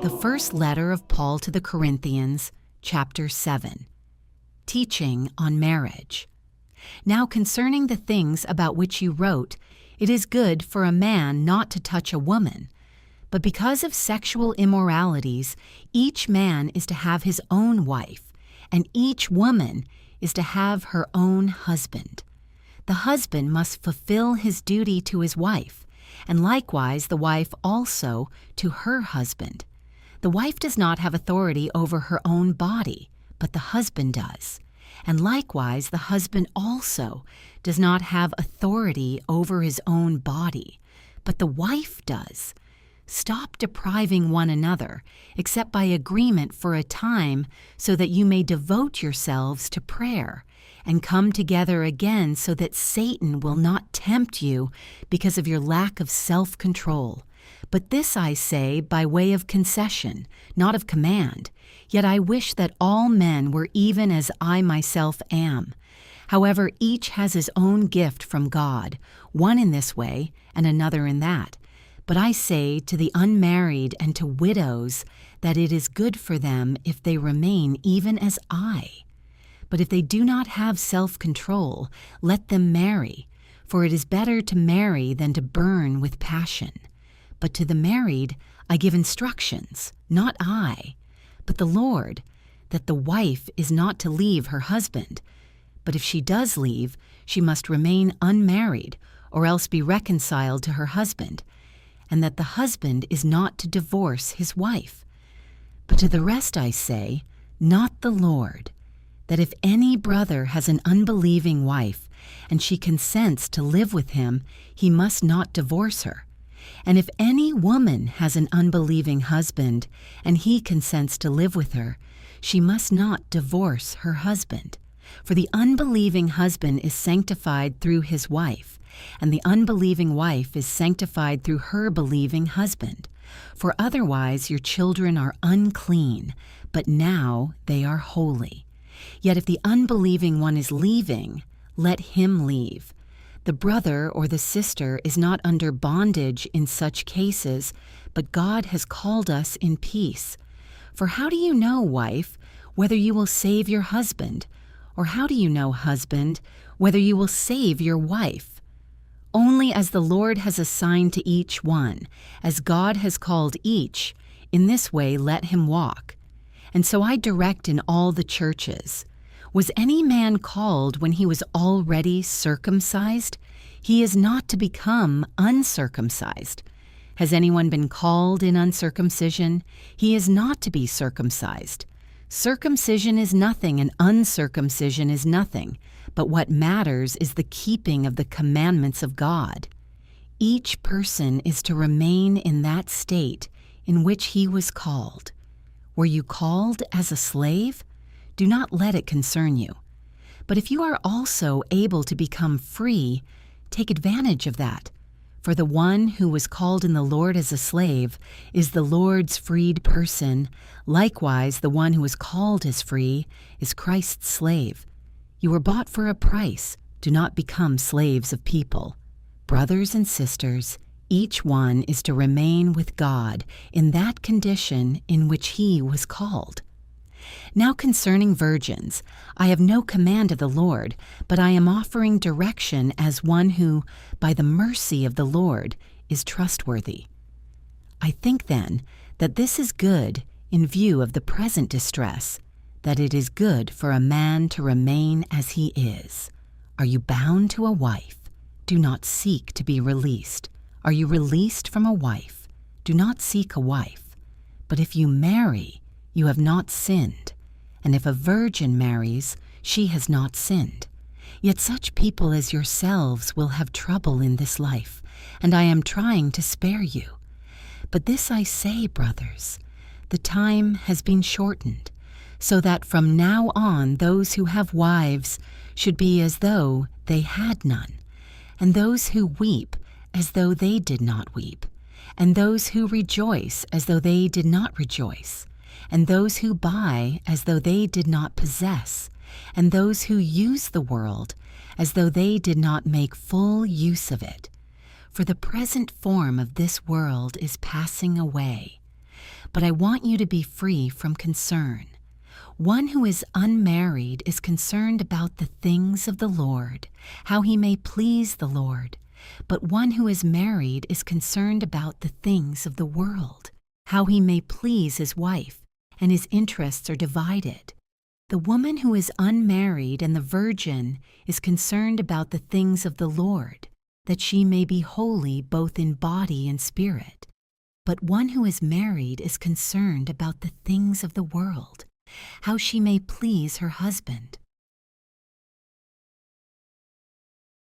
The first letter of Paul to the Corinthians, chapter 7. Teaching on marriage. Now concerning the things about which you wrote, it is good for a man not to touch a woman. But because of sexual immoralities, each man is to have his own wife, and each woman is to have her own husband. The husband must fulfill his duty to his wife, and likewise the wife also to her husband. The wife does not have authority over her own body, but the husband does. And likewise the husband also does not have authority over his own body, but the wife does. Stop depriving one another, except by agreement for a time, so that you may devote yourselves to prayer, and come together again so that Satan will not tempt you because of your lack of self-control. But this I say by way of concession, not of command. Yet I wish that all men were even as I myself am. However, each has his own gift from God, one in this way and another in that. But I say to the unmarried and to widows that it is good for them if they remain even as I. But if they do not have self-control, let them marry, for it is better to marry than to burn with passion. But to the married I give instructions, not I, but the Lord, that the wife is not to leave her husband. But if she does leave, she must remain unmarried, or else be reconciled to her husband, and that the husband is not to divorce his wife. But to the rest I say, not the Lord, that if any brother has an unbelieving wife, and she consents to live with him, he must not divorce her. And if any woman has an unbelieving husband, and he consents to live with her, she must not divorce her husband. For the unbelieving husband is sanctified through his wife, and the unbelieving wife is sanctified through her believing husband. For otherwise your children are unclean, but now they are holy. Yet if the unbelieving one is leaving, let him leave. The brother or the sister is not under bondage in such cases, but God has called us in peace. For how do you know, wife, whether you will save your husband? Or how do you know, husband, whether you will save your wife? Only as the Lord has assigned to each one, as God has called each, in this way let him walk. And so I direct in all the churches. Was any man called when he was already circumcised? He is not to become uncircumcised. Has anyone been called in uncircumcision? He is not to be circumcised. Circumcision is nothing and uncircumcision is nothing, but what matters is the keeping of the commandments of God. Each person is to remain in that state in which he was called. Were you called as a slave? Do not let it concern you. But if you are also able to become free, take advantage of that. For the one who was called in the Lord as a slave is the Lord's freed person. Likewise, the one who is called as free is Christ's slave. You were bought for a price. Do not become slaves of people. Brothers and sisters, each one is to remain with God in that condition in which he was called. Now concerning virgins, I have no command of the Lord, but I am offering direction as one who, by the mercy of the Lord, is trustworthy. I think then that this is good in view of the present distress, that it is good for a man to remain as he is. Are you bound to a wife? Do not seek to be released. Are you released from a wife? Do not seek a wife. But if you marry, you have not sinned, and if a virgin marries, she has not sinned. Yet such people as yourselves will have trouble in this life, and I am trying to spare you. But this I say, brothers, the time has been shortened, so that from now on those who have wives should be as though they had none, and those who weep as though they did not weep, and those who rejoice as though they did not rejoice, and those who buy as though they did not possess, and those who use the world as though they did not make full use of it. For the present form of this world is passing away. But I want you to be free from concern. One who is unmarried is concerned about the things of the Lord, how he may please the Lord. But one who is married is concerned about the things of the world, how he may please his wife, and his interests are divided. The woman who is unmarried and the virgin is concerned about the things of the Lord, that she may be holy both in body and spirit. But one who is married is concerned about the things of the world, how she may please her husband.